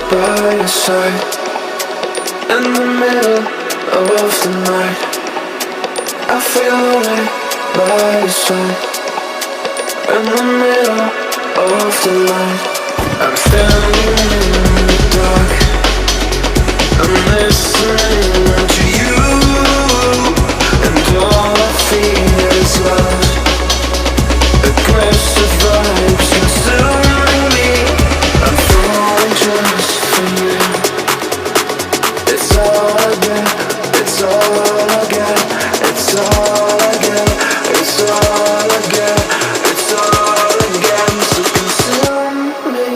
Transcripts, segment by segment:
by your side in the middle of the night. I feel lonely by your side in the middle of the night. I'm standing in the dark. I'm listening to you, and all I feel is love. Aggressive vibes consuming me. I'm falling just for you. It's all I get, it's all I get, it's all I get, it's all I get, it's all I get. So consume me.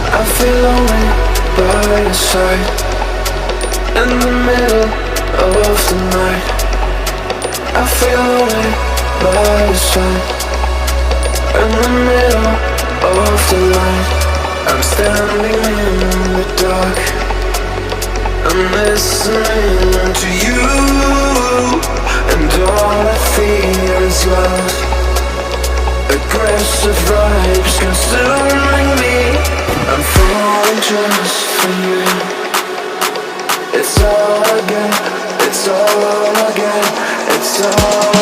I feel lonely by your side in the middle of the night. I feel lonely by your side in the middle of the night. I'm standing in the dark. I'm listening to you, and all I feel is love. Aggressive vibes consuming me. I'm falling just for you. It's all I get, it's all I get, it's all